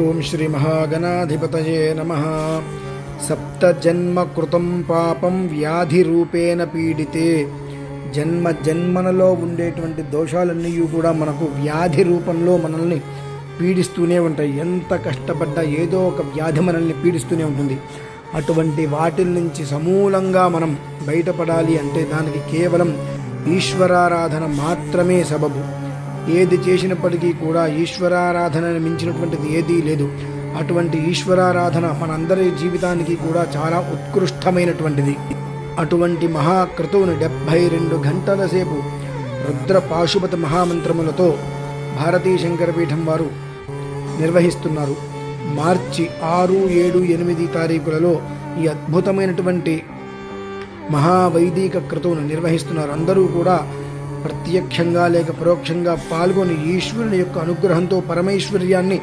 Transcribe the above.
ఓం శ్రీ మహాగణాధిపతయే నమః. సప్తజన్మ కృతం పాపం వ్యాధి రూపేణ పీడితే. జన్మ జన్మలలో ఉండేటువంటి దోషాలన్నీ కూడా మనకు వ్యాధి రూపంలో మనల్ని పీడిస్తూనే ఉంటాయి. ఎంత కష్టపడ్డా ఏదో ఒక వ్యాధి మనల్ని పీడిస్తూనే ఉంటుంది. అటువంటి వాటి నుంచి సమూలంగా మనం బయటపడాలి అంటే దానికి కేవలం ఈశ్వరారాధన మాత్రమే సబబు. ఏది చేసినప్పటికీ కూడా ఈశ్వరారాధనను మించినటువంటిది ఏదీ లేదు. అటువంటి ఈశ్వరారాధన మనందరి జీవితానికి కూడా చాలా ఉత్కృష్టమైనటువంటిది. అటువంటి మహాక్రతువును 72 గంటల సేపు రుద్ర పాశుపత మహామంత్రములతో భారతీ శంకరపీఠం వారు నిర్వహిస్తున్నారు. మార్చి 6, 7, 8 తారీఖులలో ఈ అద్భుతమైనటువంటి మహావైదిక క్రతువును నిర్వహిస్తున్నారు. అందరూ కూడా ప్రత్యక్షంగా లేక పరోక్షంగా పాల్గొని ఈశ్వరుని యొక్క అనుగ్రహంతో పరమైశ్వర్యాన్ని